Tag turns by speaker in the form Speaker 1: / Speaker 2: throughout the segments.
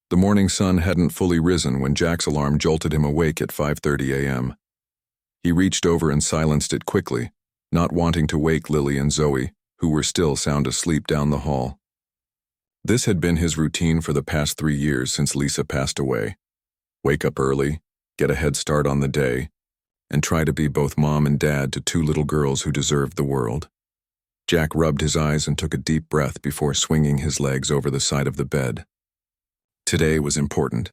Speaker 1: The morning sun hadn't fully risen when Jack's alarm jolted him awake at 5:30 a.m. He reached over and silenced it quickly, not wanting to wake Lily and Zoe, who were still sound asleep down the hall. This had been his routine for the past 3 years since Lisa passed away. Wake up early, get a head start on the day, and try to be both mom and dad to 2 little girls who deserved the world. Jack rubbed his eyes and took a deep breath before swinging his legs over the side of the bed. Today was important.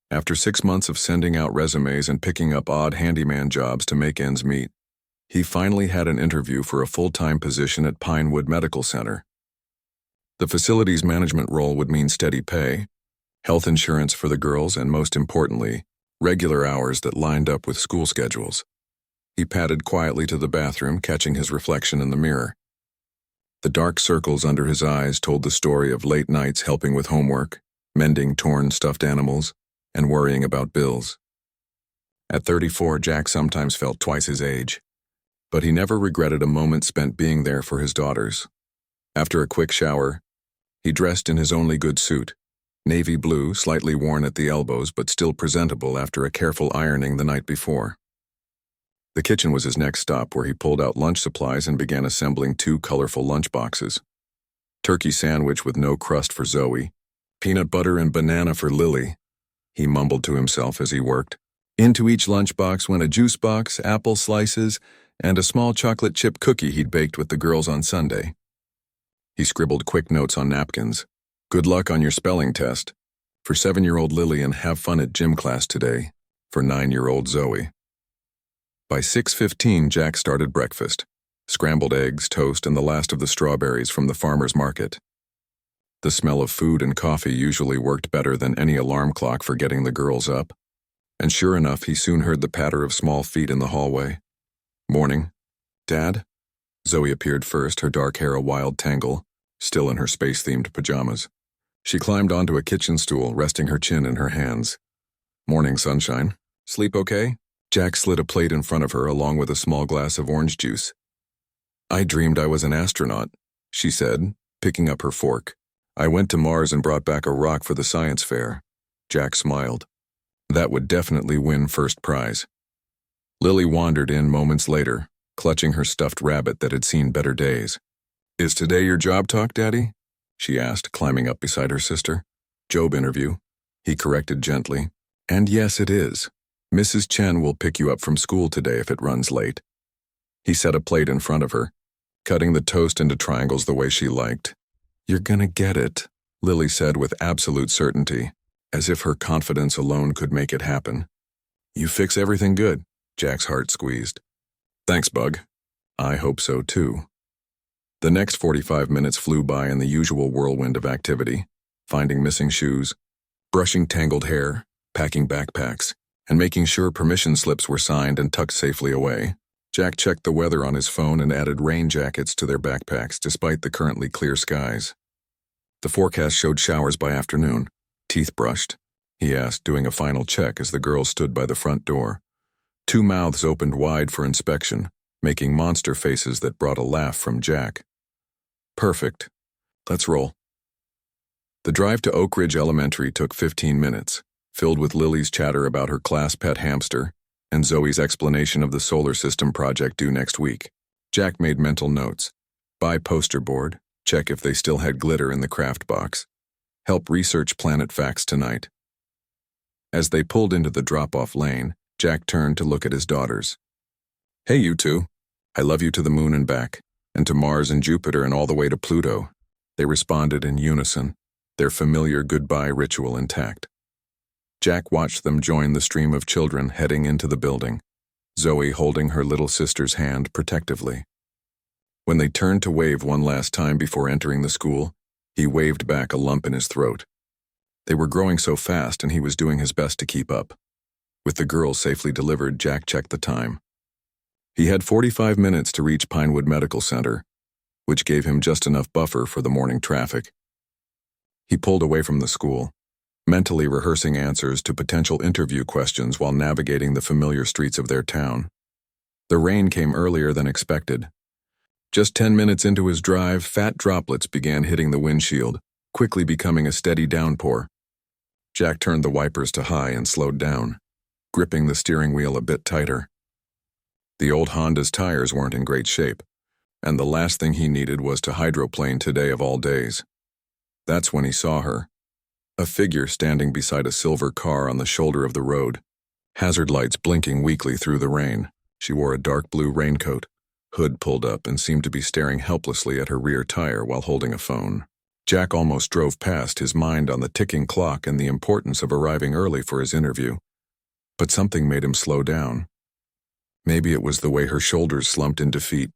Speaker 1: After 6 months of sending out resumes and picking up odd handyman jobs to make ends meet, he finally had an interview for a full-time position at Pinewood Medical Center. The facility's management role would mean steady pay, health insurance for the girls, and most importantly, regular hours that lined up with school schedules. He padded quietly to the bathroom, catching his reflection in the mirror. The dark circles under his eyes told the story of late nights helping with homework, mending torn stuffed animals, and worrying about bills. At 34, Jack sometimes felt twice his age, but he never regretted a moment spent being there for his daughters. After a quick shower, he dressed in his only good suit, navy blue, slightly worn at the elbows but still presentable after a careful ironing the night before. The kitchen was his next stop, where he pulled out lunch supplies and began assembling 2 colorful lunch boxes. Turkey sandwich with no crust for Zoe, peanut butter and banana for Lily, he mumbled to himself as he worked. Into each lunchbox went a juice box, apple slices, and a small chocolate chip cookie he'd baked with the girls on Sunday. He scribbled quick notes on napkins. Good luck on your spelling test. For 7-year-old Lily, and have fun at gym class today. For 9-year-old Zoe. By 6:15, Jack started breakfast. Scrambled eggs, toast, and the last of the strawberries from the farmer's market. The smell of food and coffee usually worked better than any alarm clock for getting the girls up. And sure enough, he soon heard the patter of small feet in the hallway. Morning. Dad? Zoe appeared first, her dark hair a wild tangle, still in her space-themed pajamas. She climbed onto a kitchen stool, resting her chin in her hands. Morning, sunshine. Sleep okay? Jack slid a plate in front of her along with a small glass of orange juice. I dreamed I was an astronaut, she said, picking up her fork. I went to Mars and brought back a rock for the science fair. Jack smiled. That would definitely win first prize. Lily wandered in moments later, clutching her stuffed rabbit that had seen better days. Is today your job talk, Daddy? She asked, climbing up beside her sister. Job interview, he corrected gently. And yes, it is. Mrs. Chen will pick you up from school today if it runs late. He set a plate in front of her, cutting the toast into triangles the way she liked. You're gonna get it, Lily said with absolute certainty, as if her confidence alone could make it happen. You fix everything good, Jack's heart squeezed. Thanks, Bug. I hope so, too. The next 45 minutes flew by in the usual whirlwind of activity, finding missing shoes, brushing tangled hair, packing backpacks, and making sure permission slips were signed and tucked safely away. Jack checked the weather on his phone and added rain jackets to their backpacks despite the currently clear skies. The forecast showed showers by afternoon. Teeth brushed? He asked, doing a final check as the girls stood by the front door. 2 mouths opened wide for inspection, making monster faces that brought a laugh from Jack. Perfect. Let's roll. The drive to Oak Ridge Elementary took 15 minutes, filled with Lily's chatter about her class pet hamster and Zoe's explanation of the solar system project due next week. Jack made mental notes. Buy poster board, check if they still had glitter in the craft box. Help research planet facts tonight. As they pulled into the drop-off lane, Jack turned to look at his daughters. Hey, you two. I love you to the moon and back, and to Mars and Jupiter and all the way to Pluto. They responded in unison, their familiar goodbye ritual intact. Jack watched them join the stream of children heading into the building, Zoe holding her little sister's hand protectively. When they turned to wave one last time before entering the school, he waved back a lump in his throat. They were growing so fast and he was doing his best to keep up. With the girls safely delivered, Jack checked the time. He had 45 minutes to reach Pinewood Medical Center, which gave him just enough buffer for the morning traffic. He pulled away from the school, mentally rehearsing answers to potential interview questions while navigating the familiar streets of their town. The rain came earlier than expected. Just 10 minutes into his drive, fat droplets began hitting the windshield, quickly becoming a steady downpour. Jack turned the wipers to high and slowed down, gripping the steering wheel a bit tighter. The old Honda's tires weren't in great shape, and the last thing he needed was to hydroplane today of all days. That's when he saw her, a figure standing beside a silver car on the shoulder of the road, hazard lights blinking weakly through the rain. She wore a dark blue raincoat, hood pulled up, and seemed to be staring helplessly at her rear tire while holding a phone. Jack almost drove past, his mind on the ticking clock and the importance of arriving early for his interview. But something made him slow down. Maybe it was the way her shoulders slumped in defeat,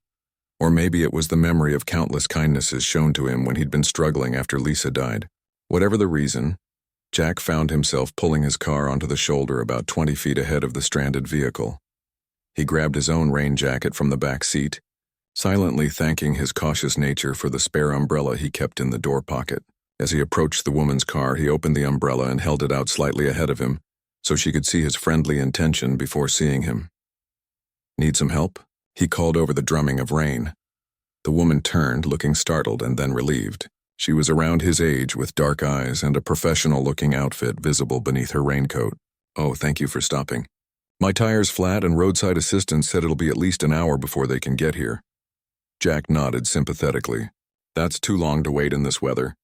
Speaker 1: or maybe it was the memory of countless kindnesses shown to him when he'd been struggling after Lisa died. Whatever the reason, Jack found himself pulling his car onto the shoulder about 20 feet ahead of the stranded vehicle. He grabbed his own rain jacket from the back seat, silently thanking his cautious nature for the spare umbrella he kept in the door pocket. As he approached the woman's car, he opened the umbrella and held it out slightly ahead of him so she could see his friendly intention before seeing him. "Need some help?" he called over the drumming of rain. The woman turned, looking startled and then relieved. She was around his age, with dark eyes and a professional-looking outfit visible beneath her raincoat. "Oh, thank you for stopping. My tire's flat and roadside assistance said it'll be at least an hour before they can get here." Jack nodded sympathetically. "That's too long to wait in this weather.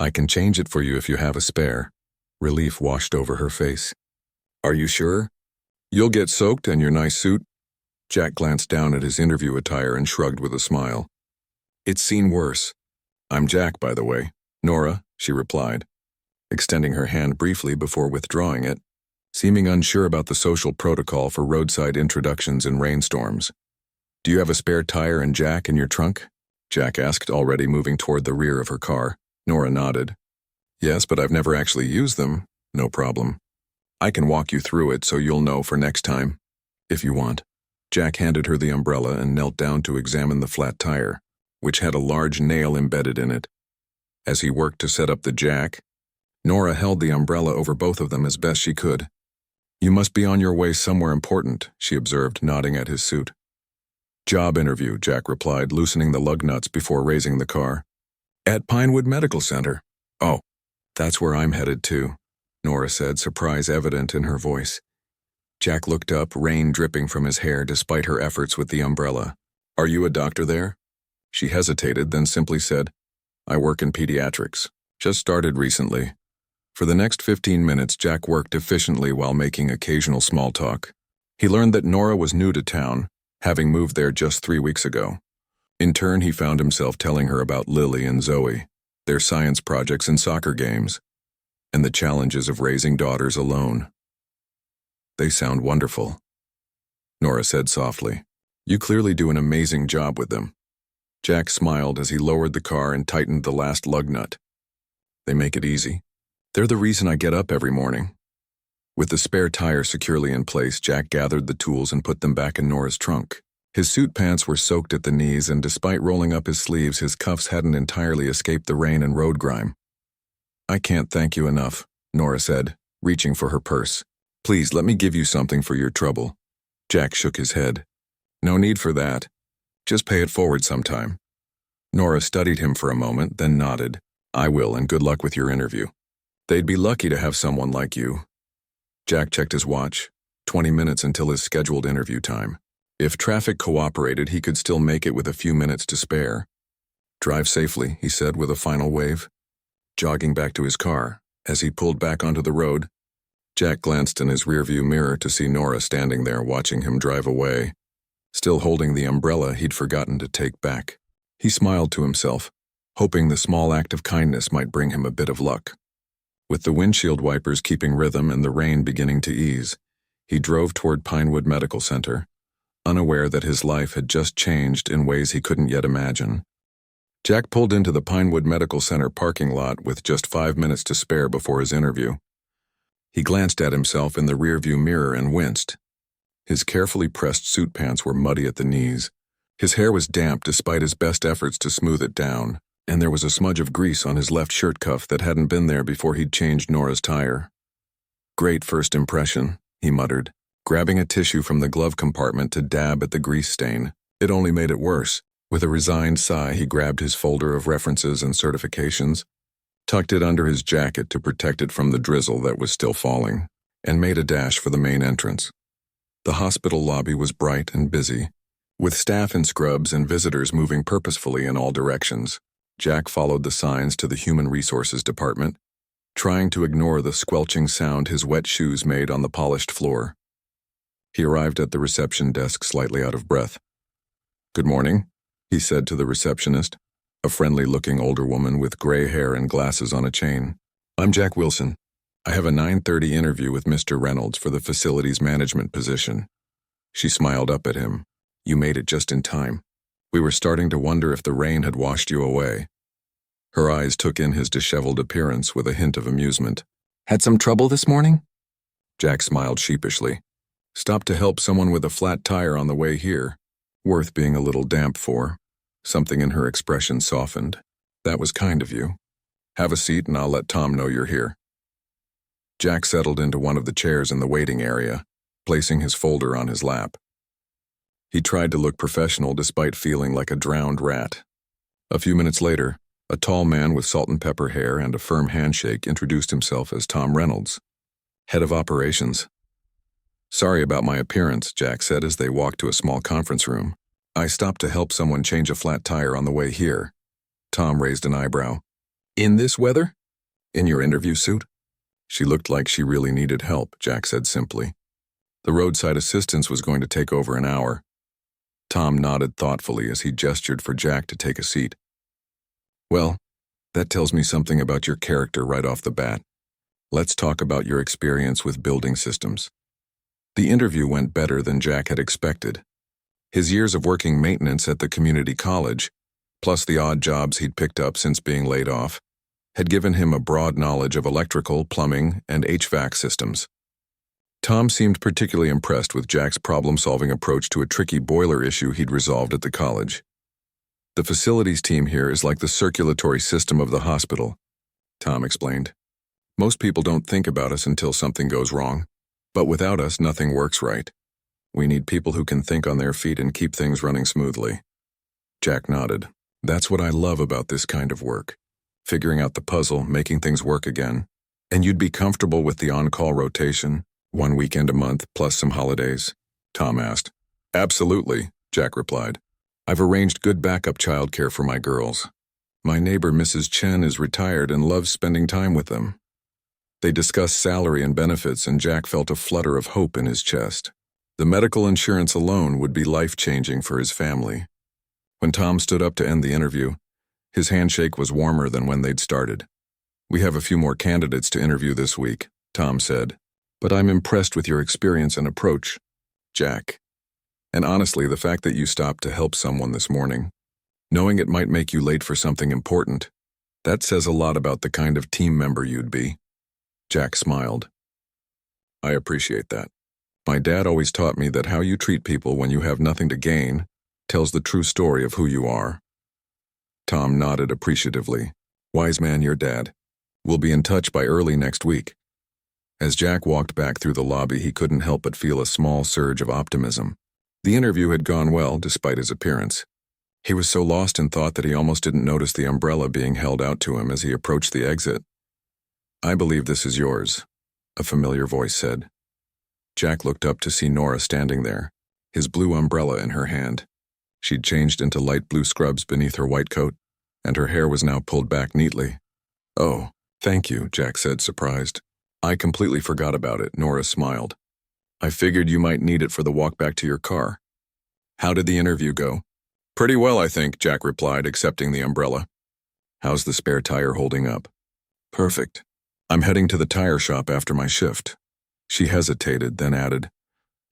Speaker 1: I can change it for you if you have a spare." Relief washed over her face. "Are you sure? You'll get soaked and your nice suit?" Jack glanced down at his interview attire and shrugged with a smile. "It's seen worse. I'm Jack, by the way." "Nora," she replied, extending her hand briefly before withdrawing it, seeming unsure about the social protocol for roadside introductions in rainstorms. "Do you have a spare tire and jack in your trunk?" Jack asked, already moving toward the rear of her car. Nora nodded. "Yes, but I've never actually used them." "No problem. I can walk you through it so you'll know for next time, if you want." Jack handed her the umbrella and knelt down to examine the flat tire, which had a large nail embedded in it. As he worked to set up the jack, Nora held the umbrella over both of them as best she could. "You must be on your way somewhere important," she observed, nodding at his suit. "Job interview," Jack replied, loosening the lug nuts before raising the car. "At Pinewood Medical Center." "Oh, that's where I'm headed to," Nora said, surprise evident in her voice. Jack looked up, rain dripping from his hair despite her efforts with the umbrella. "Are you a doctor there?" She hesitated, then simply said, "I work in pediatrics. Just started recently." For the next 15 minutes, Jack worked efficiently while making occasional small talk. He learned that Nora was new to town, having moved there just 3 weeks ago. In turn, he found himself telling her about Lily and Zoe, their science projects and soccer games, and the challenges of raising daughters alone. "They sound wonderful," Nora said softly. "You clearly do an amazing job with them." Jack smiled as he lowered the car and tightened the last lug nut. "They make it easy. They're the reason I get up every morning." With the spare tire securely in place, Jack gathered the tools and put them back in Nora's trunk. His suit pants were soaked at the knees, and despite rolling up his sleeves, his cuffs hadn't entirely escaped the rain and road grime. "I can't thank you enough," Nora said, reaching for her purse. "Please, let me give you something for your trouble." Jack shook his head. "No need for that. Just pay it forward sometime." Nora studied him for a moment, then nodded. "I will, and good luck with your interview. They'd be lucky to have someone like you." Jack checked his watch. 20 minutes until his scheduled interview time. If traffic cooperated, he could still make it with a few minutes to spare. "Drive safely," he said with a final wave. Jogging back to his car, as he pulled back onto the road, Jack glanced in his rearview mirror to see Nora standing there watching him drive away, still holding the umbrella he'd forgotten to take back. He smiled to himself, hoping the small act of kindness might bring him a bit of luck. With the windshield wipers keeping rhythm and the rain beginning to ease, he drove toward Pinewood Medical Center, unaware that his life had just changed in ways he couldn't yet imagine. Jack pulled into the Pinewood Medical Center parking lot with just 5 minutes to spare before his interview. He glanced at himself in the rearview mirror and winced. His carefully pressed suit pants were muddy at the knees. His hair was damp despite his best efforts to smooth it down, and there was a smudge of grease on his left shirt cuff that hadn't been there before he'd changed Nora's tire. "Great first impression," he muttered, grabbing a tissue from the glove compartment to dab at the grease stain. It only made it worse. With a resigned sigh, he grabbed his folder of references and certifications. tucked it under his jacket to protect it from the drizzle that was still falling, and made a dash for the main entrance. The hospital lobby was bright and busy, with staff in scrubs and visitors moving purposefully in all directions. Jack followed the signs to the Human Resources Department, trying to ignore the squelching sound his wet shoes made on the polished floor. He arrived at the reception desk slightly out of breath. "Good morning," he said to the receptionist, a friendly-looking older woman with gray hair and glasses on a chain. "I'm Jack Wilson. I have a 9:30 interview with Mr. Reynolds for the facilities management position." She smiled up at him. "You made it just in time. We were starting to wonder if the rain had washed you away." Her eyes took in his disheveled appearance with a hint of amusement. "Had some trouble this morning?" Jack smiled sheepishly. "Stopped to help someone with a flat tire on the way here. Worth being a little damp for." Something in her expression softened. "That was kind of you. Have a seat and I'll let Tom know you're here." Jack settled into one of the chairs in the waiting area, placing his folder on his lap. He tried to look professional despite feeling like a drowned rat. A few minutes later, a tall man with salt and pepper hair and a firm handshake introduced himself as Tom Reynolds, head of operations. "Sorry about my appearance," Jack said as they walked to a small conference room. "I stopped to help someone change a flat tire on the way here." Tom raised an eyebrow. "In this weather? In your interview suit?" "She looked like she really needed help," Jack said simply. "The roadside assistance was going to take over an hour." Tom nodded thoughtfully as he gestured for Jack to take a seat. "Well, that tells me something about your character right off the bat. Let's talk about your experience with building systems." The interview went better than Jack had expected. His years of working maintenance at the community college, plus the odd jobs he'd picked up since being laid off, had given him a broad knowledge of electrical, plumbing, and HVAC systems. Tom seemed particularly impressed with Jack's problem-solving approach to a tricky boiler issue he'd resolved at the college. "The facilities team here is like the circulatory system of the hospital," Tom explained. "Most people don't think about us until something goes wrong, but without us, nothing works right. We need people who can think on their feet and keep things running smoothly." Jack nodded. "That's what I love about this kind of work. Figuring out the puzzle, making things work again. And you'd be comfortable with the on-call rotation, 1 weekend a month plus some holidays?" Tom asked. "Absolutely," Jack replied. "I've arranged good backup childcare for my girls. My neighbor, Mrs. Chen, is retired and loves spending time with them." They discussed salary and benefits, and Jack felt a flutter of hope in his chest. The medical insurance alone would be life-changing for his family. When Tom stood up to end the interview, his handshake was warmer than when they'd started. "We have a few more candidates to interview this week," Tom said. "But I'm impressed with your experience and approach, Jack. And honestly, the fact that you stopped to help someone this morning, knowing it might make you late for something important, that says a lot about the kind of team member you'd be." Jack smiled. "I appreciate that. My dad always taught me that how you treat people when you have nothing to gain tells the true story of who you are." Tom nodded appreciatively. "Wise man, your dad. We'll be in touch by early next week." As Jack walked back through the lobby, he couldn't help but feel a small surge of optimism. The interview had gone well, despite his appearance. He was so lost in thought that he almost didn't notice the umbrella being held out to him as he approached the exit. "I believe this is yours," a familiar voice said. Jack looked up to see Nora standing there, his blue umbrella in her hand. She'd changed into light blue scrubs beneath her white coat, and her hair was now pulled back neatly. "Oh, thank you," Jack said, surprised. "I completely forgot about it," Nora smiled. "I figured you might need it for the walk back to your car." "How did the interview go?" "Pretty well, I think," Jack replied, accepting the umbrella. "How's the spare tire holding up?" "Perfect. I'm heading to the tire shop after my shift." She hesitated, then added,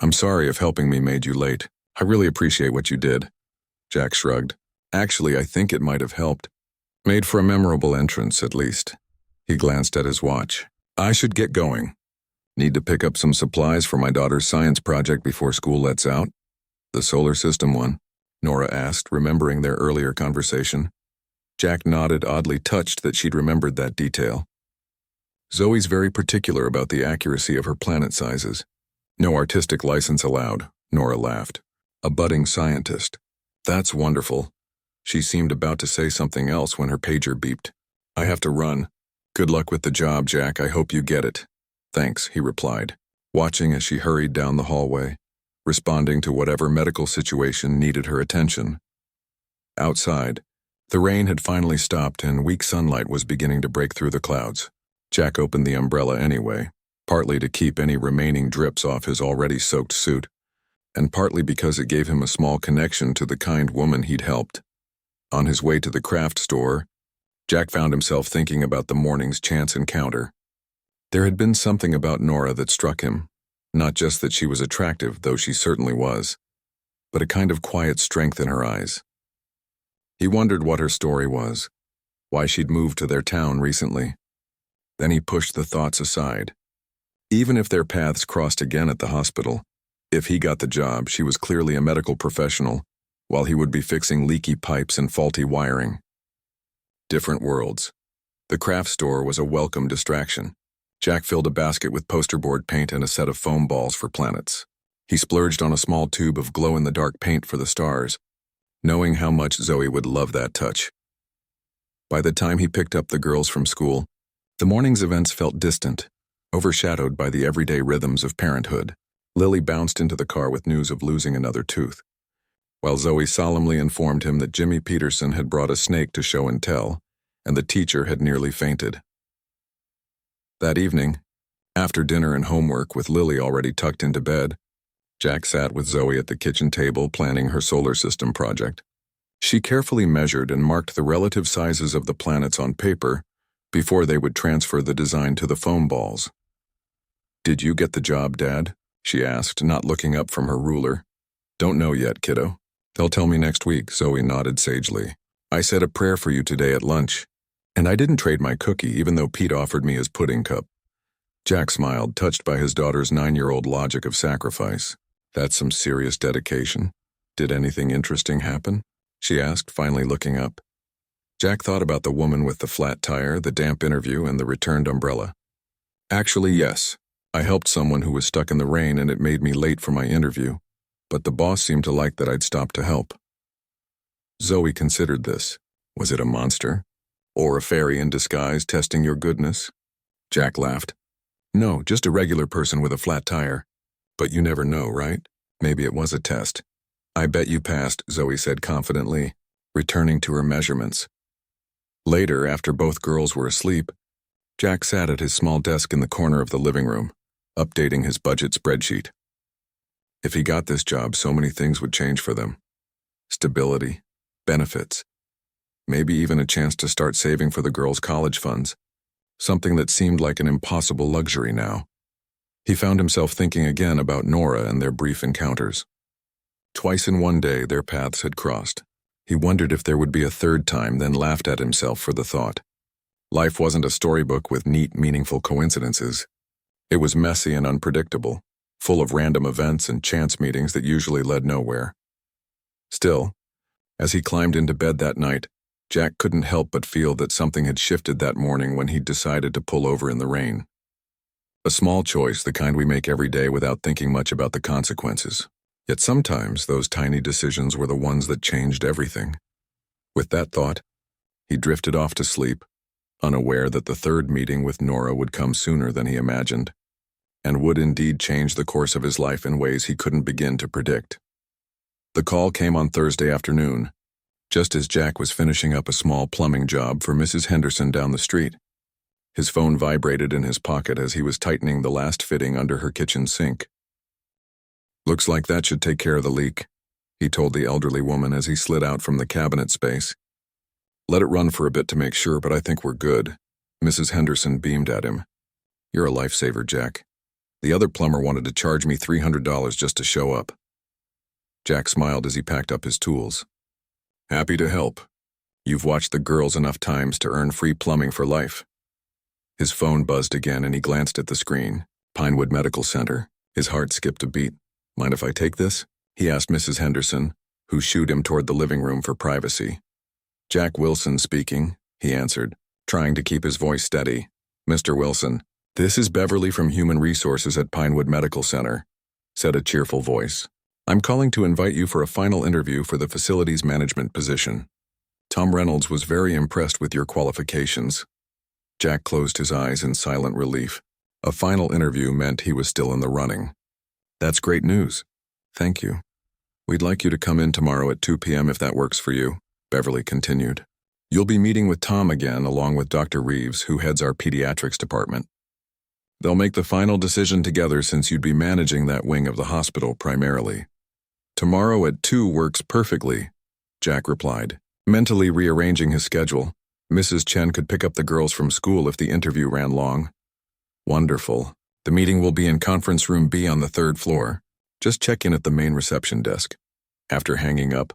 Speaker 1: "I'm sorry if helping me made you late. I really appreciate what you did." Jack shrugged. "Actually, I think it might have helped. Made for a memorable entrance, at least." He glanced at his watch. "I should get going. Need to pick up some supplies for my daughter's science project before school lets out." "The solar system one?" Nora asked, remembering their earlier conversation. Jack nodded, oddly touched that she'd remembered that detail. "Zoe's very particular about the accuracy of her planet sizes. No artistic license allowed," Nora laughed. "A budding scientist. That's wonderful." She seemed about to say something else when her pager beeped. "I have to run. Good luck with the job, Jack. I hope you get it. Thanks, he replied, watching as she hurried down the hallway, responding to whatever medical situation needed her attention. Outside, the rain had finally stopped and weak sunlight was beginning to break through the clouds. Jack opened the umbrella anyway, partly to keep any remaining drips off his already soaked suit, and partly because it gave him a small connection to the kind woman he'd helped. On his way to the craft store, Jack found himself thinking about the morning's chance encounter. There had been something about Nora that struck him, not just that she was attractive, though she certainly was, but a kind of quiet strength in her eyes. He wondered what her story was, why she'd moved to their town recently. Then he pushed the thoughts aside. Even if their paths crossed again at the hospital, if he got the job, she was clearly a medical professional, while he would be fixing leaky pipes and faulty wiring. Different worlds. The craft store was a welcome distraction. Jack filled a basket with poster board paint and a set of foam balls for planets. He splurged on a small tube of glow-in-the-dark paint for the stars, knowing how much Zoe would love that touch. By the time he picked up the girls from school, the morning's events felt distant, overshadowed by the everyday rhythms of parenthood. Lily bounced into the car with news of losing another tooth, while Zoe solemnly informed him that Jimmy Peterson had brought a snake to show and tell, and the teacher had nearly fainted. That evening, after dinner and homework with Lily already tucked into bed, Jack sat with Zoe at the kitchen table planning her solar system project. She carefully measured and marked the relative sizes of the planets on paper before they would transfer the design to the foam balls. "Did you get the job, Dad?" she asked, not looking up from her ruler. "Don't know yet, kiddo. They'll tell me next week," Zoe nodded sagely. "I said a prayer for you today at lunch, and I didn't trade my cookie even though Pete offered me his pudding cup." Jack smiled, touched by his daughter's 9-year-old logic of sacrifice. "That's some serious dedication. Did anything interesting happen?" she asked, finally looking up. Jack thought about the woman with the flat tire, the damp interview, and the returned umbrella. "Actually, yes. I helped someone who was stuck in the rain and it made me late for my interview, but the boss seemed to like that I'd stopped to help." Zoe considered this. Was it a monster? Or a fairy in disguise testing your goodness? Jack laughed. "No, just a regular person with a flat tire. But you never know, right? Maybe it was a test." "I bet you passed," Zoe said confidently, returning to her measurements. Later, after both girls were asleep, Jack sat at his small desk in the corner of the living room, updating his budget spreadsheet. If he got this job, so many things would change for them. Stability, benefits, maybe even a chance to start saving for the girls' college funds, something that seemed like an impossible luxury now. He found himself thinking again about Nora and their brief encounters. Twice in one day their paths had crossed. He wondered if there would be a third time, then laughed at himself for the thought. Life wasn't a storybook with neat, meaningful coincidences. It was messy and unpredictable, full of random events and chance meetings that usually led nowhere. Still, as he climbed into bed that night, Jack couldn't help but feel that something had shifted that morning when he'd decided to pull over in the rain. A small choice, the kind we make every day without thinking much about the consequences. Yet sometimes those tiny decisions were the ones that changed everything. With that thought, he drifted off to sleep, unaware that the third meeting with Nora would come sooner than he imagined, and would indeed change the course of his life in ways he couldn't begin to predict. The call came on Thursday afternoon, just as Jack was finishing up a small plumbing job for Mrs. Henderson down the street. His phone vibrated in his pocket as he was tightening the last fitting under her kitchen sink. "Looks like that should take care of the leak," he told the elderly woman as he slid out from the cabinet space. "Let it run for a bit to make sure, but I think we're good." Mrs. Henderson beamed at him. "You're a lifesaver, Jack. The other plumber wanted to charge me $300 just to show up." Jack smiled as he packed up his tools. "Happy to help. You've watched the girls enough times to earn free plumbing for life." His phone buzzed again and he glanced at the screen. Pinewood Medical Center. His heart skipped a beat. "Mind if I take this?" he asked Mrs. Henderson, who shooed him toward the living room for privacy. "Jack Wilson speaking," he answered, trying to keep his voice steady. "Mr. Wilson, this is Beverly from Human Resources at Pinewood Medical Center," said a cheerful voice. "I'm calling to invite you for a final interview for the facilities management position. Tom Reynolds was very impressed with your qualifications." Jack closed his eyes in silent relief. A final interview meant he was still in the running. That's great news. Thank you. We'd like you to come in tomorrow at 2 p.m. if that works for you, Beverly continued. You'll be meeting with Tom again along with Dr. Reeves, who heads our pediatrics department. They'll make the final decision together since you'd be managing that wing of the hospital primarily. Tomorrow at 2 works perfectly, Jack replied, mentally rearranging his schedule. Mrs. Chen could pick up the girls from school if the interview ran long. Wonderful. The meeting will be in conference room B on the 3rd floor. Just check in at the main reception desk. After hanging up,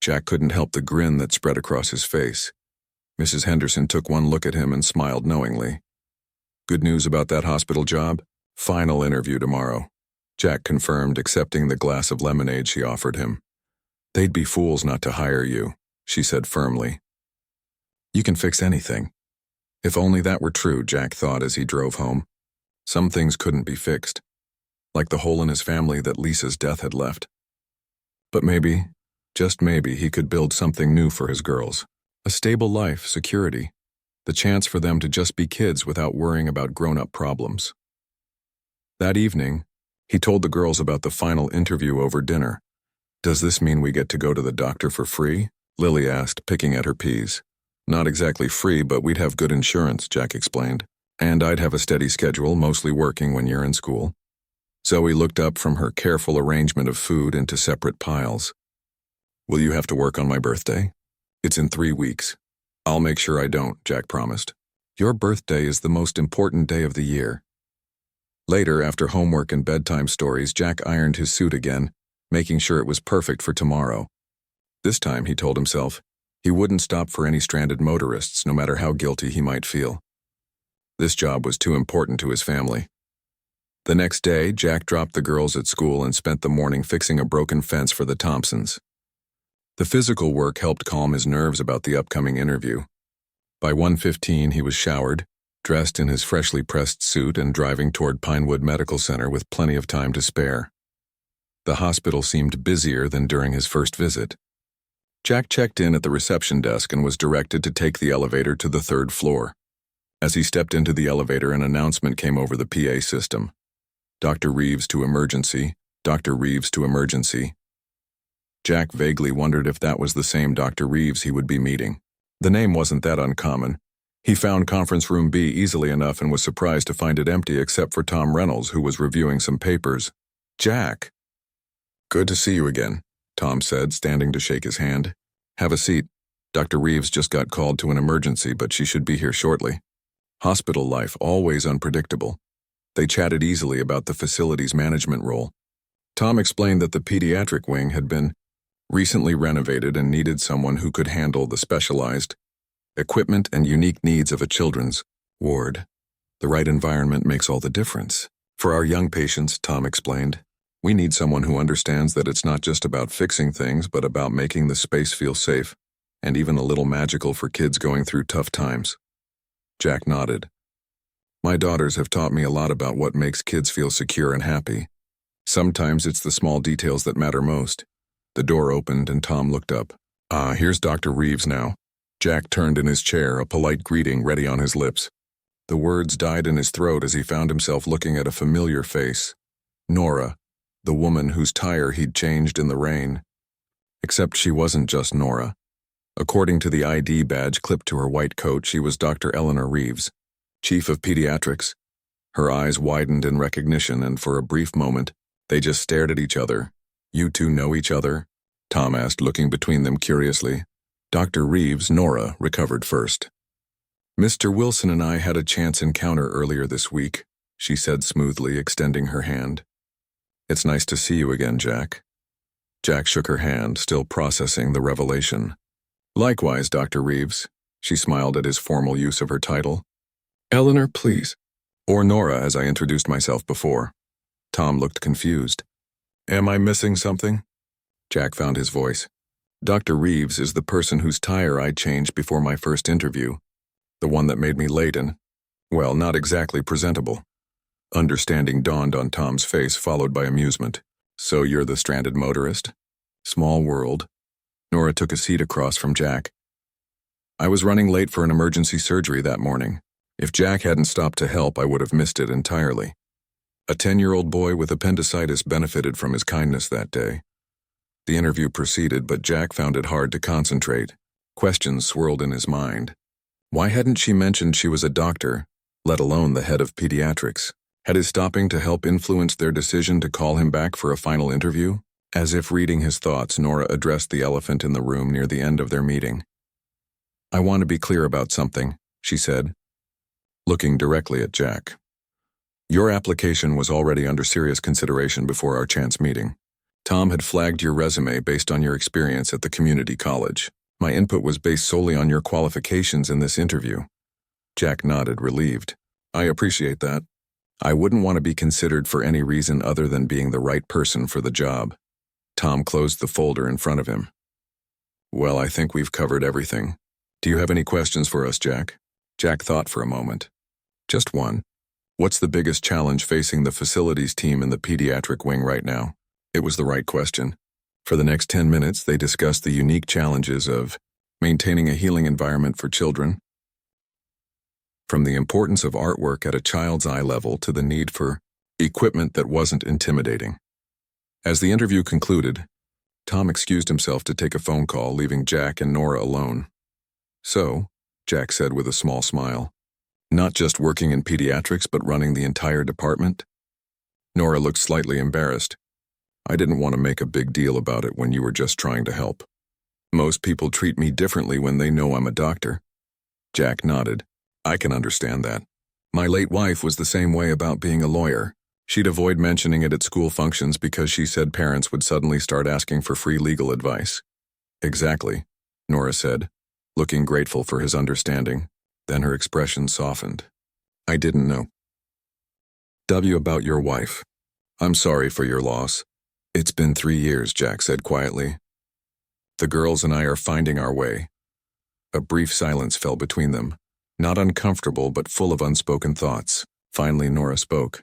Speaker 1: Jack couldn't help the grin that spread across his face. Mrs. Henderson took one look at him and smiled knowingly. Good news about that hospital job? Final interview tomorrow, Jack confirmed, accepting the glass of lemonade she offered him. They'd be fools not to hire you, she said firmly. You can fix anything. If only that were true, Jack thought as he drove home. Some things couldn't be fixed, like the hole in his family that Lisa's death had left. But maybe, just maybe, he could build something new for his girls. A stable life, security, the chance for them to just be kids without worrying about grown-up problems. That evening, he told the girls about the final interview over dinner. Does this mean we get to go to the doctor for free? Lily asked, picking at her peas. Not exactly free, but we'd have good insurance, Jack explained. And I'd have a steady schedule, mostly working when you're in school. Zoe looked up from her careful arrangement of food into separate piles. Will you have to work on my birthday? It's in 3 weeks. I'll make sure I don't, Jack promised. Your birthday is the most important day of the year. Later, after homework and bedtime stories, Jack ironed his suit again, making sure it was perfect for tomorrow. This time, he told himself, he wouldn't stop for any stranded motorists, no matter how guilty he might feel. This job was too important to his family. The next day, Jack dropped the girls at school and spent the morning fixing a broken fence for the Thompsons. The physical work helped calm his nerves about the upcoming interview. By 1:15, he was showered, dressed in his freshly pressed suit and driving toward Pinewood Medical Center with plenty of time to spare. The hospital seemed busier than during his first visit. Jack checked in at the reception desk and was directed to take the elevator to the 3rd floor. As he stepped into the elevator, an announcement came over the PA system. Dr. Reeves to emergency, Dr. Reeves to emergency. Jack vaguely wondered if that was the same Dr. Reeves he would be meeting. The name wasn't that uncommon. He found conference room B easily enough and was surprised to find it empty except for Tom Reynolds, who was reviewing some papers. Jack. Good to see you again, Tom said, standing to shake his hand. Have a seat. Dr. Reeves just got called to an emergency, but she should be here shortly. Hospital life, always unpredictable. They chatted easily about the facility's management role. Tom explained that the pediatric wing had been recently renovated and needed someone who could handle the specialized equipment and unique needs of a children's ward. The right environment makes all the difference. For our young patients, Tom explained, we need someone who understands that it's not just about fixing things, but about making the space feel safe and even a little magical for kids going through tough times. Jack nodded. My daughters have taught me a lot about what makes kids feel secure and happy. Sometimes it's the small details that matter most. The door opened and Tom looked up. Here's Dr. Reeves now. Jack turned in his chair, a polite greeting ready on his lips. The words died in his throat as he found himself looking at a familiar face. Nora, the woman whose tire he'd changed in the rain. Except she wasn't just Nora. According to the ID badge clipped to her white coat, she was Dr. Eleanor Reeves, Chief of Pediatrics. Her eyes widened in recognition, and for a brief moment, they just stared at each other. You two know each other? Tom asked, looking between them curiously. Dr. Reeves, Nora, recovered first. Mr. Wilson and I had a chance encounter earlier this week, she said smoothly, extending her hand. It's nice to see you again, Jack. Jack shook her hand, still processing the revelation. Likewise, Dr. Reeves, she smiled at his formal use of her title. Eleanor, please. Or Nora, as I introduced myself before. Tom looked confused. Am I missing something? Jack found his voice. Dr. Reeves is the person whose tire I changed before my first interview. The one that made me late and, well, not exactly presentable. Understanding dawned on Tom's face, followed by amusement. So you're the stranded motorist? Small world. Nora took a seat across from Jack. I was running late for an emergency surgery that morning. If Jack hadn't stopped to help, I would have missed it entirely. A 10-year-old boy with appendicitis benefited from his kindness that day. The interview proceeded, but Jack found it hard to concentrate. Questions swirled in his mind. Why hadn't she mentioned she was a doctor, let alone the head of pediatrics? Had his stopping to help influenced their decision to call him back for a final interview? As if reading his thoughts, Nora addressed the elephant in the room near the end of their meeting. I want to be clear about something, she said, looking directly at Jack. Your application was already under serious consideration before our chance meeting. Tom had flagged your resume based on your experience at the community college. My input was based solely on your qualifications in this interview. Jack nodded, relieved. I appreciate that. I wouldn't want to be considered for any reason other than being the right person for the job. Tom closed the folder in front of him. Well, I think we've covered everything. Do you have any questions for us, Jack? Jack thought for a moment. Just one. What's the biggest challenge facing the facilities team in the pediatric wing right now? It was the right question. For the next 10 minutes, they discussed the unique challenges of maintaining a healing environment for children, from the importance of artwork at a child's eye level to the need for equipment that wasn't intimidating. As the interview concluded, Tom excused himself to take a phone call, leaving Jack and Nora alone. So, Jack said with a small smile, not just working in pediatrics but running the entire department? Nora looked slightly embarrassed. I didn't want to make a big deal about it when you were just trying to help. Most people treat me differently when they know I'm a doctor. Jack nodded. I can understand that. My late wife was the same way about being a lawyer. She'd avoid mentioning it at school functions because she said parents would suddenly start asking for free legal advice. Exactly, Nora said, looking grateful for his understanding. Then her expression softened. I didn't know. About your wife. I'm sorry for your loss. It's been 3 years, Jack said quietly. The girls and I are finding our way. A brief silence fell between them, not uncomfortable but full of unspoken thoughts. Finally, Nora spoke.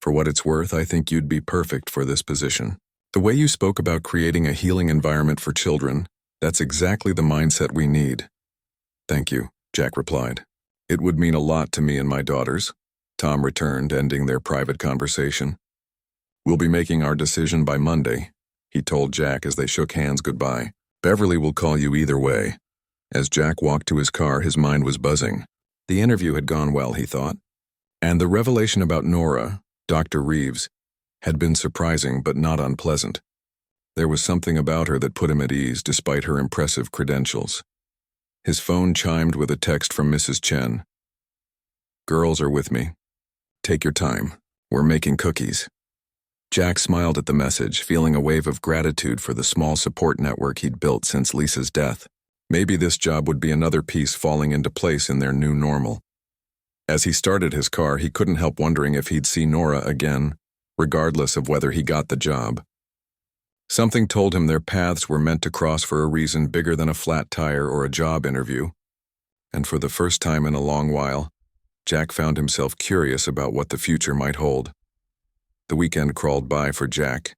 Speaker 1: For what it's worth, I think you'd be perfect for this position. The way you spoke about creating a healing environment for children, that's exactly the mindset we need. Thank you, Jack replied. It would mean a lot to me and my daughters, Tom returned, ending their private conversation. We'll be making our decision by Monday, he told Jack as they shook hands goodbye. Beverly will call you either way. As Jack walked to his car, his mind was buzzing. The interview had gone well, he thought. And the revelation about Nora, Dr. Reeves, had been surprising but not unpleasant. There was something about her that put him at ease despite her impressive credentials. His phone chimed with a text from Mrs. Chen. Girls are with me. Take your time. We're making cookies. Jack smiled at the message, feeling a wave of gratitude for the small support network he'd built since Lisa's death. Maybe this job would be another piece falling into place in their new normal. As he started his car, he couldn't help wondering if he'd see Nora again, regardless of whether he got the job. Something told him their paths were meant to cross for a reason bigger than a flat tire or a job interview. And for the first time in a long while, Jack found himself curious about what the future might hold. The weekend crawled by for Jack.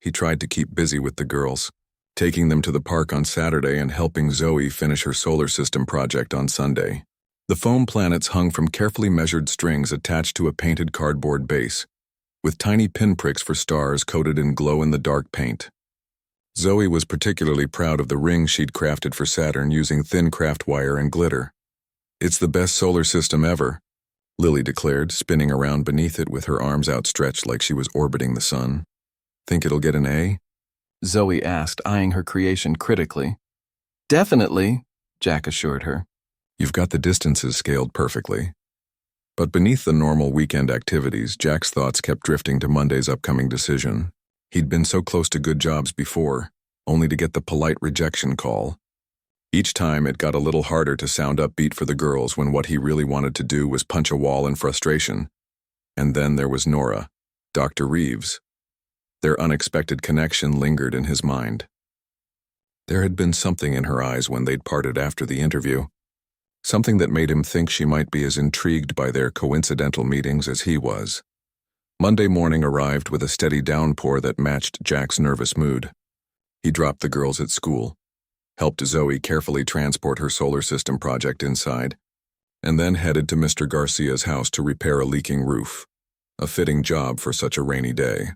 Speaker 1: He tried to keep busy with the girls, taking them to the park on Saturday and helping Zoe finish her solar system project on Sunday. The foam planets hung from carefully measured strings attached to a painted cardboard base, with tiny pinpricks for stars coated in glow-in-the-dark paint. Zoe was particularly proud of the ring she'd crafted for Saturn using thin craft wire and glitter. It's the best solar system ever, Lily declared, spinning around beneath it with her arms outstretched like she was orbiting the sun. Think it'll get an A? Zoe asked, eyeing her creation critically. Definitely, Jack assured her. You've got the distances scaled perfectly. But beneath the normal weekend activities, Jack's thoughts kept drifting to Monday's upcoming decision. He'd been so close to good jobs before, only to get the polite rejection call. Each time it got a little harder to sound upbeat for the girls when what he really wanted to do was punch a wall in frustration. And then there was Nora, Dr. Reeves. Their unexpected connection lingered in his mind. There had been something in her eyes when they'd parted after the interview. Something that made him think she might be as intrigued by their coincidental meetings as he was. Monday morning arrived with a steady downpour that matched Jack's nervous mood. He dropped the girls at school, helped Zoe carefully transport her solar system project inside, and then headed to Mr. Garcia's house to repair a leaking roof. A fitting job for such a rainy day.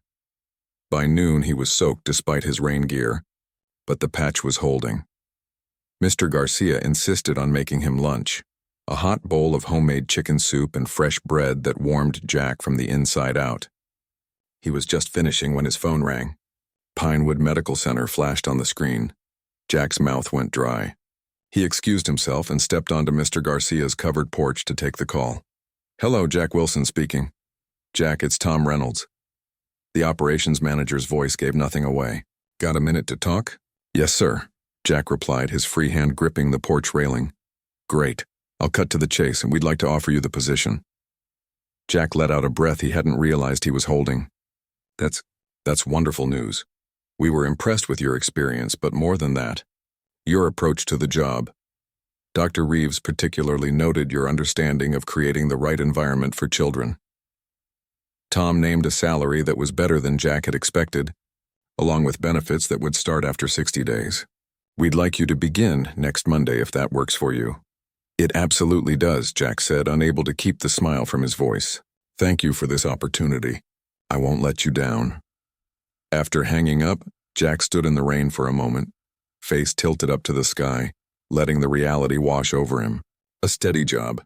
Speaker 1: By noon he was soaked despite his rain gear, but the patch was holding. Mr. Garcia insisted on making him lunch, a hot bowl of homemade chicken soup and fresh bread that warmed Jack from the inside out. He was just finishing when his phone rang. Pinewood Medical Center flashed on the screen. Jack's mouth went dry. He excused himself and stepped onto Mr. Garcia's covered porch to take the call. "Hello, Jack Wilson speaking." "Jack, it's Tom Reynolds." The operations manager's voice gave nothing away. "Got a minute to talk?" "Yes, sir," Jack replied, his free hand gripping the porch railing. "Great. I'll cut to the chase, and we'd like to offer you the position." Jack let out a breath he hadn't realized he was holding. That's wonderful news. We were impressed with your experience, but more than that, your approach to the job. Dr. Reeves particularly noted your understanding of creating the right environment for children. Tom named a salary that was better than Jack had expected, along with benefits that would start after 60 days. "We'd like you to begin next Monday if that works for you." "It absolutely does," Jack said, unable to keep the smile from his voice. "Thank you for this opportunity. I won't let you down." After hanging up, Jack stood in the rain for a moment, face tilted up to the sky, letting the reality wash over him. A steady job.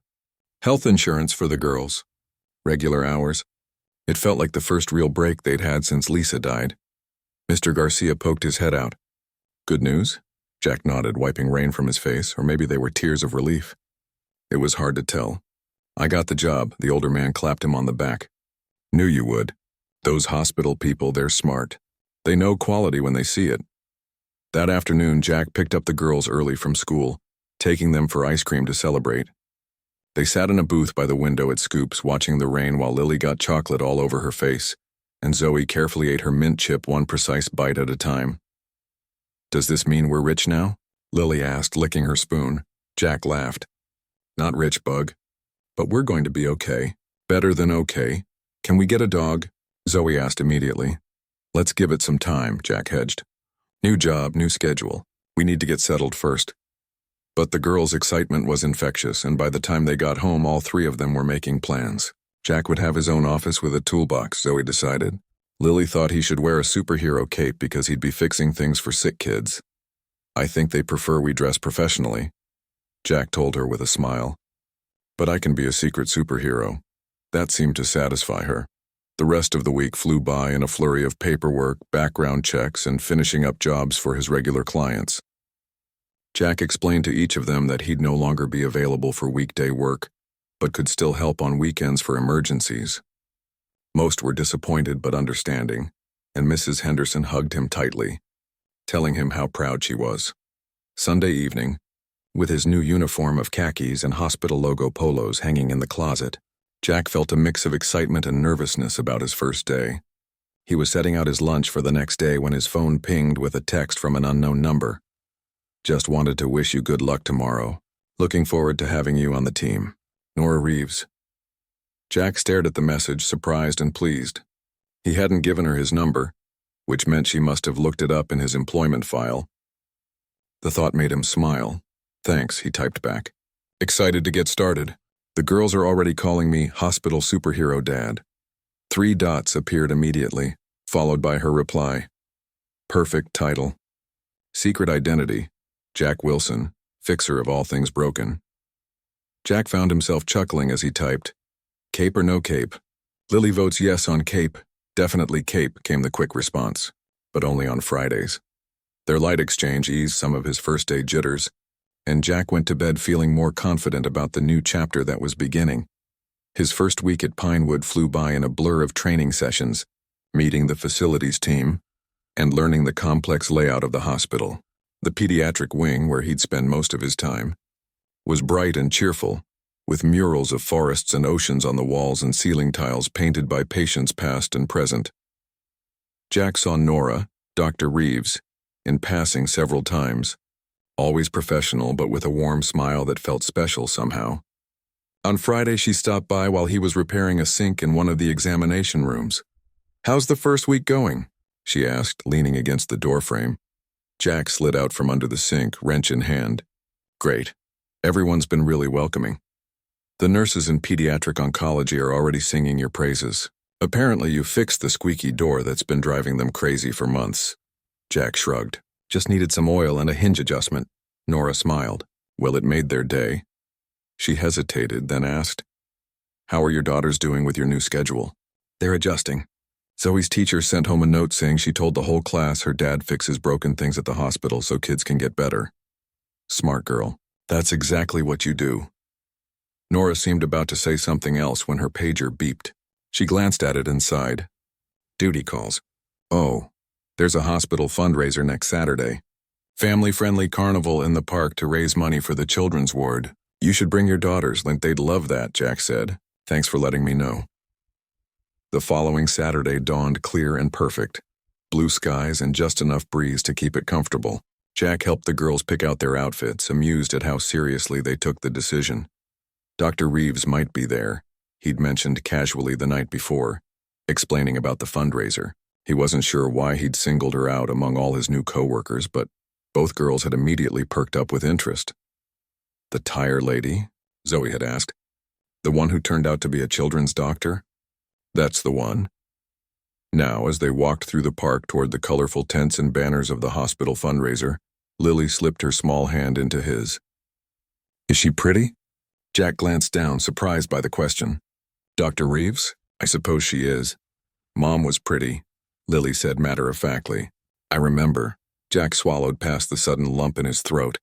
Speaker 1: Health insurance for the girls. Regular hours. It felt like the first real break they'd had since Lisa died. Mr. Garcia poked his head out. "Good news?" Jack nodded, wiping rain from his face, or maybe they were tears of relief. It was hard to tell. "I got the job," the older man clapped him on the back. "Knew you would. Those hospital people, they're smart. They know quality when they see it." That afternoon, Jack picked up the girls early from school, taking them for ice cream to celebrate. They sat in a booth by the window at Scoops, watching the rain while Lily got chocolate all over her face, and Zoe carefully ate her mint chip one precise bite at a time. "Does this mean we're rich now?" Lily asked, licking her spoon. Jack laughed. "Not rich, Bug. But we're going to be okay. Better than okay. Can we get a dog?" Zoe asked immediately. "Let's give it some time," Jack hedged. "New job, new schedule. We need to get settled first." But the girls' excitement was infectious, and by the time they got home, all three of them were making plans. Jack would have his own office with a toolbox, Zoe decided. Lily thought he should wear a superhero cape because he'd be fixing things for sick kids. "I think they prefer we dress professionally," Jack told her with a smile. "But I can be a secret superhero." That seemed to satisfy her. The rest of the week flew by in a flurry of paperwork, background checks, and finishing up jobs for his regular clients. Jack explained to each of them that he'd no longer be available for weekday work, but could still help on weekends for emergencies. Most were disappointed but understanding, and Mrs. Henderson hugged him tightly, telling him how proud she was. Sunday evening, with his new uniform of khakis and hospital logo polos hanging in the closet, Jack felt a mix of excitement and nervousness about his first day. He was setting out his lunch for the next day when his phone pinged with a text from an unknown number. "Just wanted to wish you good luck tomorrow. Looking forward to having you on the team. Nora Reeves." Jack stared at the message, surprised and pleased. He hadn't given her his number, which meant she must have looked it up in his employment file. The thought made him smile. "Thanks," he typed back. "Excited to get started. The girls are already calling me Hospital Superhero Dad." 3 dots appeared immediately, followed by her reply. Perfect title. Secret identity, Jack Wilson, fixer of all things broken. Jack found himself chuckling as he typed, "Cape or no cape?" "Lily votes yes on cape. Definitely cape," came the quick response, but only on Fridays. Their light exchange eased some of his first-day jitters, and Jack went to bed feeling more confident about the new chapter that was beginning. His first week at Pinewood flew by in a blur of training sessions, meeting the facilities team, and learning the complex layout of the hospital. The pediatric wing, where he'd spend most of his time, was bright and cheerful, with murals of forests and oceans on the walls and ceiling tiles painted by patients past and present. Jack saw Nora, Dr. Reeves, in passing several times, always professional but with a warm smile that felt special somehow. On Friday, she stopped by while he was repairing a sink in one of the examination rooms. "How's the first week going?" she asked, leaning against the doorframe. Jack slid out from under the sink, wrench in hand. "Great. Everyone's been really welcoming." The nurses in pediatric oncology are already singing your praises. Apparently you fixed the squeaky door that's been driving them crazy for months. Jack shrugged. Just needed some oil and a hinge adjustment. Nora smiled. Well, it made their day. She hesitated, then asked, "How are your daughters doing with your new schedule?" "They're adjusting." Zoe's teacher sent home a note saying she told the whole class her dad fixes broken things at the hospital so kids can get better. Smart girl. That's exactly what you do. Nora seemed about to say something else when her pager beeped. She glanced at it and sighed. Duty calls. Oh, there's a hospital fundraiser next Saturday. Family-friendly carnival in the park to raise money for the children's ward. You should bring your daughters, they'd love that, Jack said. Thanks for letting me know. The following Saturday dawned clear and perfect. Blue skies and just enough breeze to keep it comfortable. Jack helped the girls pick out their outfits, amused at how seriously they took the decision. Dr. Reeves might be there. He'd mentioned casually the night before, explaining about the fundraiser. He wasn't sure why he'd singled her out among all his new coworkers, but both girls had immediately perked up with interest. The tire lady? Zoe had asked. The one who turned out to be a children's doctor? That's the one. Now, as they walked through the park toward the colorful tents and banners of the hospital fundraiser, Lily slipped her small hand into his. Is she pretty? Jack glanced down, surprised by the question. Dr. Reeves? I suppose she is. Mom was pretty, Lily said matter-of-factly. I remember. Jack swallowed past the sudden lump in his throat.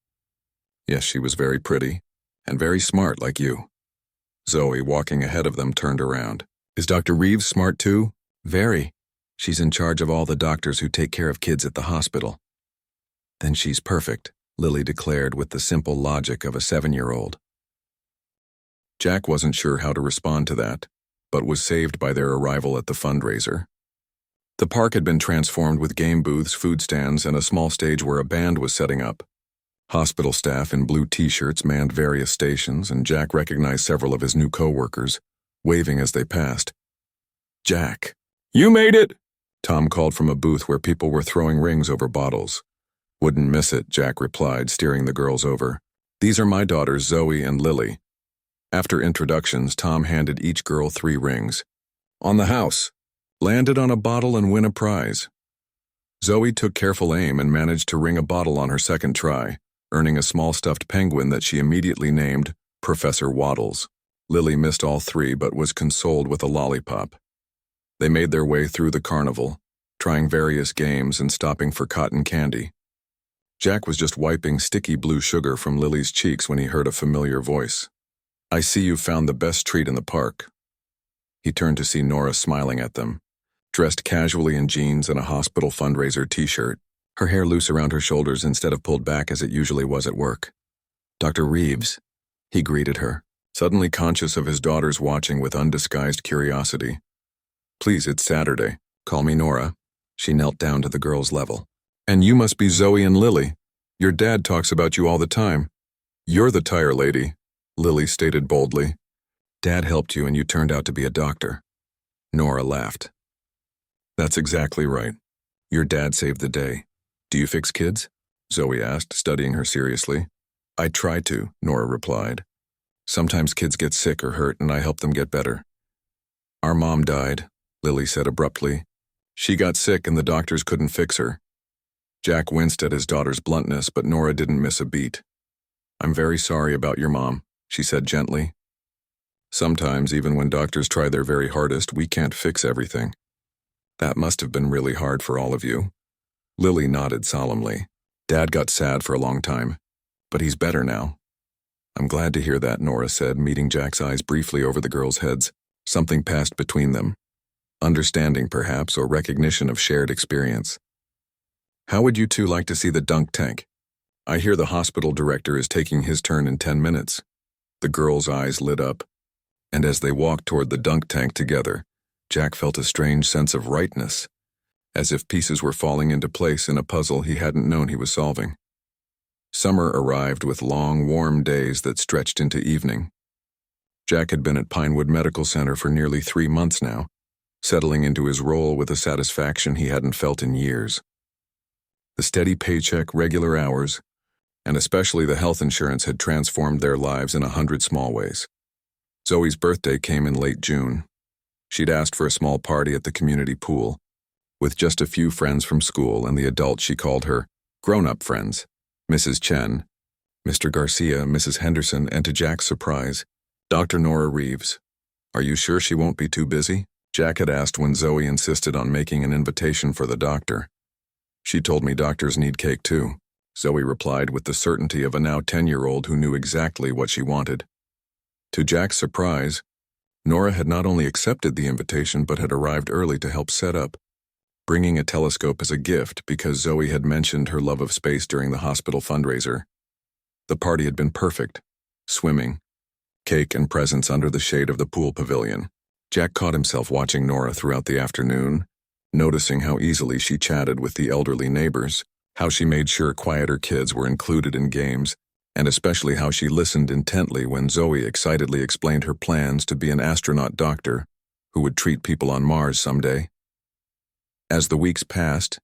Speaker 1: Yes, she was very pretty, and very smart like you. Zoe, walking ahead of them, turned around. Is Dr. Reeves smart too? Very. She's in charge of all the doctors who take care of kids at the hospital. Then she's perfect, Lily declared with the simple logic of a 7-year-old. Jack wasn't sure how to respond to that, but was saved by their arrival at the fundraiser. The park had been transformed with game booths, food stands, and a small stage where a band was setting up. Hospital staff in blue t-shirts manned various stations, and Jack recognized several of his new co-workers, waving as they passed. Jack. You made it! Tom called from a booth where people were throwing rings over bottles. Wouldn't miss it, Jack replied, steering the girls over. These are my daughters, Zoe and Lily. After introductions, Tom handed each girl 3 rings. On the house. Landed on a bottle and win a prize. Zoe took careful aim and managed to ring a bottle on her second try, earning a small stuffed penguin that she immediately named Professor Waddles. Lily missed all 3 but was consoled with a lollipop. They made their way through the carnival, trying various games and stopping for cotton candy. Jack was just wiping sticky blue sugar from Lily's cheeks when he heard a familiar voice. I see you found the best treat in the park. He turned to see Nora smiling at them, dressed casually in jeans and a hospital fundraiser t-shirt, her hair loose around her shoulders instead of pulled back as it usually was at work. Dr. Reeves, he greeted her, suddenly conscious of his daughters watching with undisguised curiosity. Please, it's Saturday. Call me Nora. She knelt down to the girls' level. And you must be Zoe and Lily. Your dad talks about you all the time. You're the tire lady, Lily stated boldly. Dad helped you and you turned out to be a doctor. Nora laughed. That's exactly right. Your dad saved the day. Do you fix kids? Zoe asked, studying her seriously. I try to, Nora replied. Sometimes kids get sick or hurt and I help them get better. Our mom died, Lily said abruptly. She got sick and the doctors couldn't fix her. Jack winced at his daughter's bluntness, but Nora didn't miss a beat. I'm very sorry about your mom, she said gently. Sometimes, even when doctors try their very hardest, we can't fix everything. That must have been really hard for all of you. Lily nodded solemnly. Dad got sad for a long time, but he's better now. I'm glad to hear that, Nora said, meeting Jack's eyes briefly over the girls' heads. Something passed between them. Understanding, perhaps, or recognition of shared experience. How would you two like to see the dunk tank? I hear the hospital director is taking his turn in 10 minutes. The girls' eyes lit up, and as they walked toward the dunk tank together, Jack felt a strange sense of rightness, as if pieces were falling into place in a puzzle he hadn't known he was solving. Summer arrived with long, warm days that stretched into evening. Jack had been at Pinewood Medical Center for nearly 3 months now, settling into his role with a satisfaction he hadn't felt in years. The steady paycheck, regular hours, and especially the health insurance had transformed their lives in 100 small ways. Zoe's birthday came in late June. She'd asked for a small party at the community pool, with just a few friends from school and the adults she called her grown-up friends, Mrs. Chen, Mr. Garcia, Mrs. Henderson, and to Jack's surprise, Dr. Nora Reeves. "Are you sure she won't be too busy?" Jack had asked when Zoe insisted on making an invitation for the doctor. "She told me doctors need cake too," Zoe replied with the certainty of a now 10-year-old who knew exactly what she wanted. To Jack's surprise, Nora had not only accepted the invitation but had arrived early to help set up, bringing a telescope as a gift because Zoe had mentioned her love of space during the hospital fundraiser. The party had been perfect: swimming, cake, and presents under the shade of the pool pavilion. Jack caught himself watching Nora throughout the afternoon, noticing how easily she chatted with the elderly neighbors, how she made sure quieter kids were included in games, and especially how she listened intently when Zoe excitedly explained her plans to be an astronaut doctor who would treat people on Mars someday. As the weeks passed,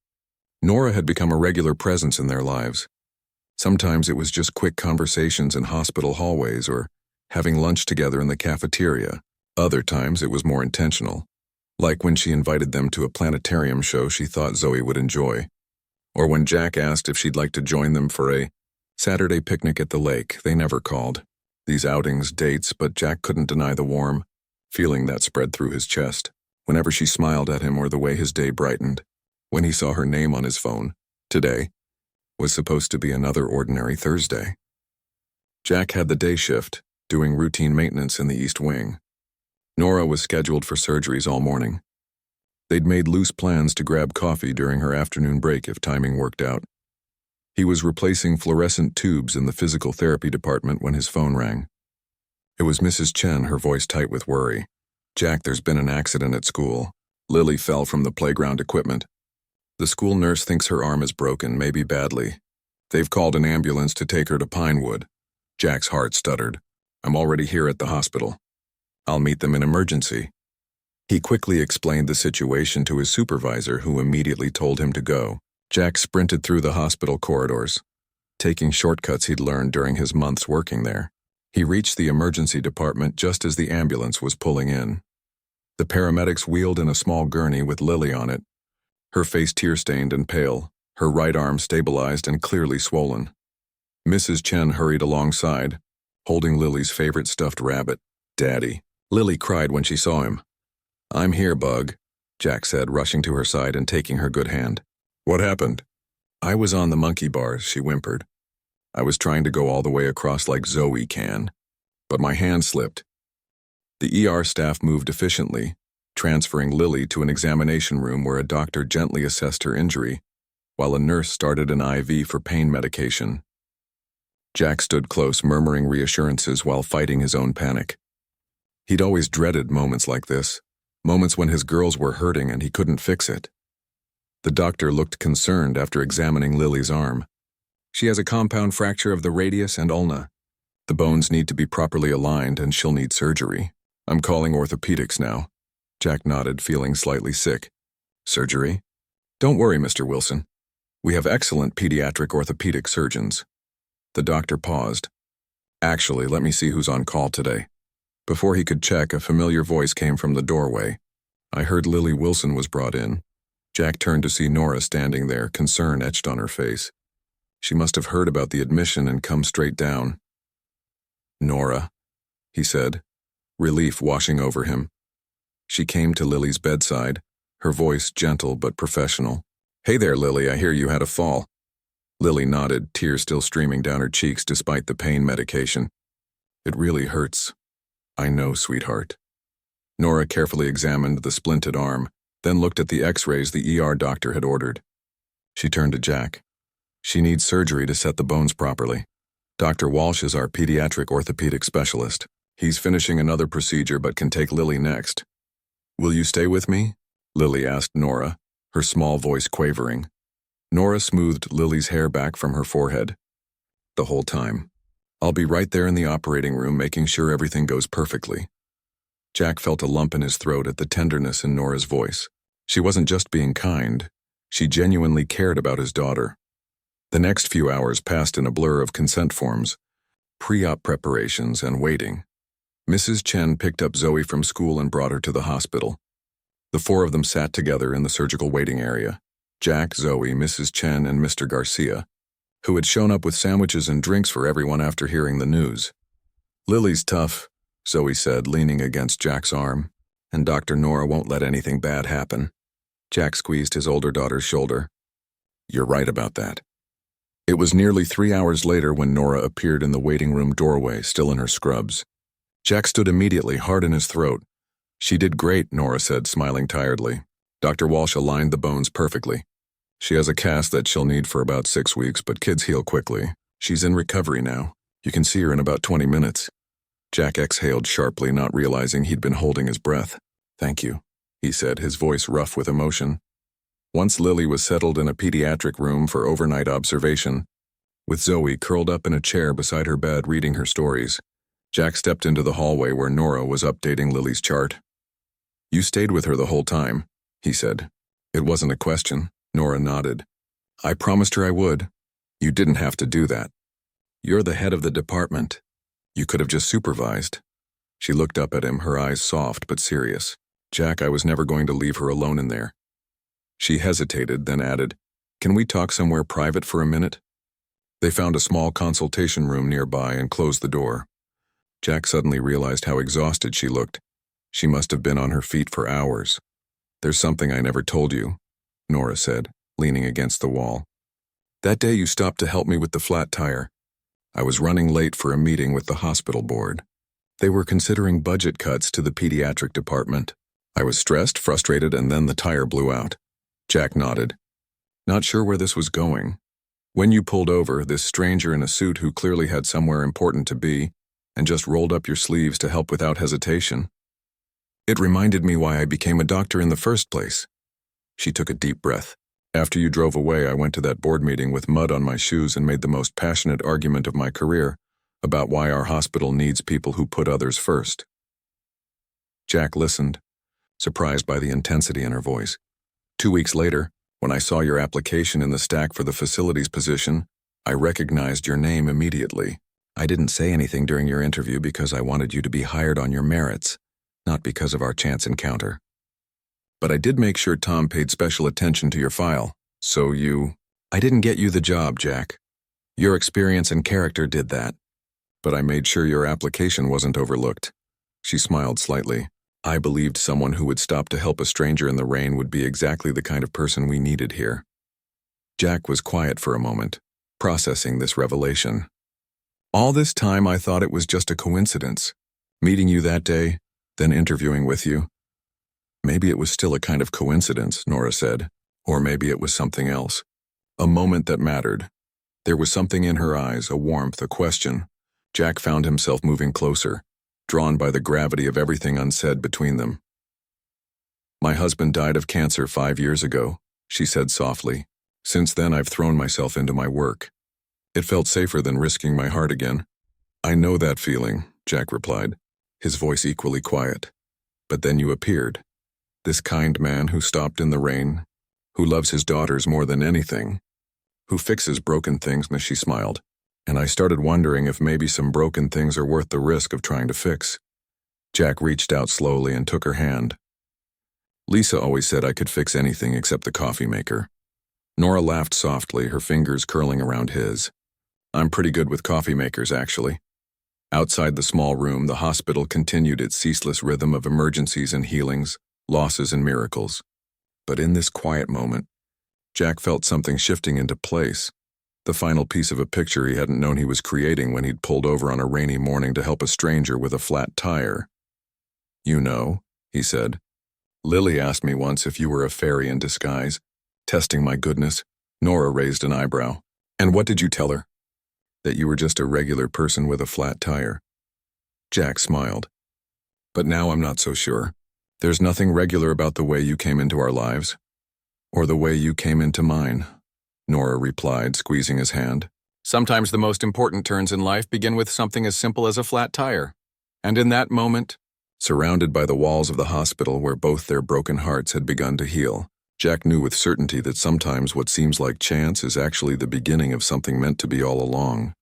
Speaker 1: Nora had become a regular presence in their lives. Sometimes it was just quick conversations in hospital hallways or having lunch together in the cafeteria. Other times it was more intentional, like when she invited them to a planetarium show she thought Zoe would enjoy, or when Jack asked if she'd like to join them for a Saturday picnic at the lake. They never called these outings dates, but Jack couldn't deny the warm feeling that spread through his chest whenever she smiled at him or the way his day brightened when he saw her name on his phone. Today was supposed to be another ordinary Thursday. Jack had the day shift, doing routine maintenance in the East Wing. Nora was scheduled for surgeries all morning. They'd made loose plans to grab coffee during her afternoon break if timing worked out. He was replacing fluorescent tubes in the physical therapy department when his phone rang. It was Mrs. Chen, her voice tight with worry. "Jack, there's been an accident at school. Lily fell from the playground equipment. The school nurse thinks her arm is broken, maybe badly. They've called an ambulance to take her to Pinewood." Jack's heart stuttered. "I'm already here at the hospital. I'll meet them in emergency." He quickly explained the situation to his supervisor, who immediately told him to go. Jack sprinted through the hospital corridors, taking shortcuts he'd learned during his months working there. He reached the emergency department just as the ambulance was pulling in. The paramedics wheeled in a small gurney with Lily on it, her face tear-stained and pale, her right arm stabilized and clearly swollen. Mrs. Chen hurried alongside, holding Lily's favorite stuffed rabbit, Daddy. Lily cried when she saw him. "I'm here, Bug," Jack said, rushing to her side and taking her good hand. "What happened?" "I was on the monkey bars," she whimpered. "I was trying to go all the way across like Zoe can, but my hand slipped." The ER staff moved efficiently, transferring Lily to an examination room where a doctor gently assessed her injury, while a nurse started an IV for pain medication. Jack stood close, murmuring reassurances while fighting his own panic. He'd always dreaded moments like this, moments when his girls were hurting and he couldn't fix it. The doctor looked concerned after examining Lily's arm. "She has a compound fracture of the radius and ulna. The bones need to be properly aligned and she'll need surgery. I'm calling orthopedics now." Jack nodded, feeling slightly sick. "Surgery? Don't worry, Mr. Wilson. We have excellent pediatric orthopedic surgeons." The doctor paused. "Actually, let me see who's on call today." Before he could check, a familiar voice came from the doorway. "I heard Lily Wilson was brought in." Jack turned to see Nora standing there, concern etched on her face. She must have heard about the admission and come straight down. "Nora," he said, relief washing over him. She came to Lily's bedside, her voice gentle but professional. "Hey there, Lily, I hear you had a fall." Lily nodded, tears still streaming down her cheeks despite the pain medication. "It really hurts." "I know, sweetheart." Nora carefully examined the splinted arm, then looked at the x-rays the ER doctor had ordered. She turned to Jack. "She needs surgery to set the bones properly. Dr. Walsh is our pediatric orthopedic specialist. He's finishing another procedure but can take Lily next." "Will you stay with me?" Lily asked Nora, her small voice quavering. Nora smoothed Lily's hair back from her forehead. "The whole time. I'll be right there in the operating room making sure everything goes perfectly." Jack felt a lump in his throat at the tenderness in Nora's voice. She wasn't just being kind. She genuinely cared about his daughter. The next few hours passed in a blur of consent forms, pre-op preparations, and waiting. Mrs. Chen picked up Zoe from school and brought her to the hospital. The four of them sat together in the surgical waiting area. Jack, Zoe, Mrs. Chen, and Mr. Garcia, who had shown up with sandwiches and drinks for everyone after hearing the news. "Lily's tough," Zoe said, leaning against Jack's arm, "and Dr. Nora won't let anything bad happen." Jack squeezed his older daughter's shoulder. "You're right about that." It was nearly 3 hours later when Nora appeared in the waiting room doorway, still in her scrubs. Jack stood immediately, heart in his throat. "She did great," Nora said, smiling tiredly. "Dr. Walsh aligned the bones perfectly. She has a cast that she'll need for about 6 weeks, but kids heal quickly. She's in recovery now. You can see her in about 20 minutes. Jack exhaled sharply, not realizing he'd been holding his breath. "Thank you," he said, his voice rough with emotion. Once Lily was settled in a pediatric room for overnight observation, with Zoe curled up in a chair beside her bed reading her stories, Jack stepped into the hallway where Nora was updating Lily's chart. "You stayed with her the whole time," he said. It wasn't a question. Nora nodded. "I promised her I would. You didn't have to do that. You're the head of the department. You could have just supervised." She looked up at him, her eyes soft but serious. "Jack, I was never going to leave her alone in there." She hesitated, then added, "Can we talk somewhere private for a minute?" They found a small consultation room nearby and closed the door. Jack suddenly realized how exhausted she looked. She must have been on her feet for hours. "There's something I never told you," Nora said, leaning against the wall. "That day you stopped to help me with the flat tire. I was running late for a meeting with the hospital board. They were considering budget cuts to the pediatric department. I was stressed, frustrated, and then the tire blew out." Jack nodded. "Not sure where this was going. When you pulled over, this stranger in a suit who clearly had somewhere important to be, and just rolled up your sleeves to help without hesitation. It reminded me why I became a doctor in the first place." She took a deep breath. "After you drove away, I went to that board meeting with mud on my shoes and made the most passionate argument of my career about why our hospital needs people who put others first." Jack listened, surprised by the intensity in her voice. 2 weeks later, when I saw your application in the stack for the facilities position, I recognized your name immediately. I didn't say anything during your interview because I wanted you to be hired on your merits, not because of our chance encounter. But I did make sure Tom paid special attention to your file, so I didn't get you the job, Jack. Your experience and character did that. But I made sure your application wasn't overlooked." She smiled slightly. "I believed someone who would stop to help a stranger in the rain would be exactly the kind of person we needed here." Jack was quiet for a moment, processing this revelation. "All this time I thought it was just a coincidence. Meeting you that day, then interviewing with you. Maybe it was still a kind of coincidence," Nora said. "Or maybe it was something else. A moment that mattered." There was something in her eyes, a warmth, a question. Jack found himself moving closer, drawn by the gravity of everything unsaid between them. "My husband died of cancer 5 years ago," she said softly. "Since then I've thrown myself into my work. It felt safer than risking my heart again." "I know that feeling," Jack replied, his voice equally quiet. "But then you appeared. This kind man who stopped in the rain, who loves his daughters more than anything, who fixes broken things," and she smiled. "And I started wondering if maybe some broken things are worth the risk of trying to fix." Jack reached out slowly and took her hand. "Lisa always said I could fix anything except the coffee maker." Nora laughed softly, her fingers curling around his. "I'm pretty good with coffee makers, actually." Outside the small room, the hospital continued its ceaseless rhythm of emergencies and healings, losses and miracles. But in this quiet moment, Jack felt something shifting into place, the final piece of a picture he hadn't known he was creating when he'd pulled over on a rainy morning to help a stranger with a flat tire. "You know," he said, "Lily asked me once if you were a fairy in disguise, testing my goodness." Nora raised an eyebrow. "And what did you tell her?" "That you were just a regular person with a flat tire." Jack smiled. "But now I'm not so sure. There's nothing regular about the way you came into our lives, or the way you came into mine," Nora replied, squeezing his hand. "Sometimes the most important turns in life begin with something as simple as a flat tire. And in that moment, surrounded by the walls of the hospital where both their broken hearts had begun to heal, Jack knew with certainty that sometimes what seems like chance is actually the beginning of something meant to be all along.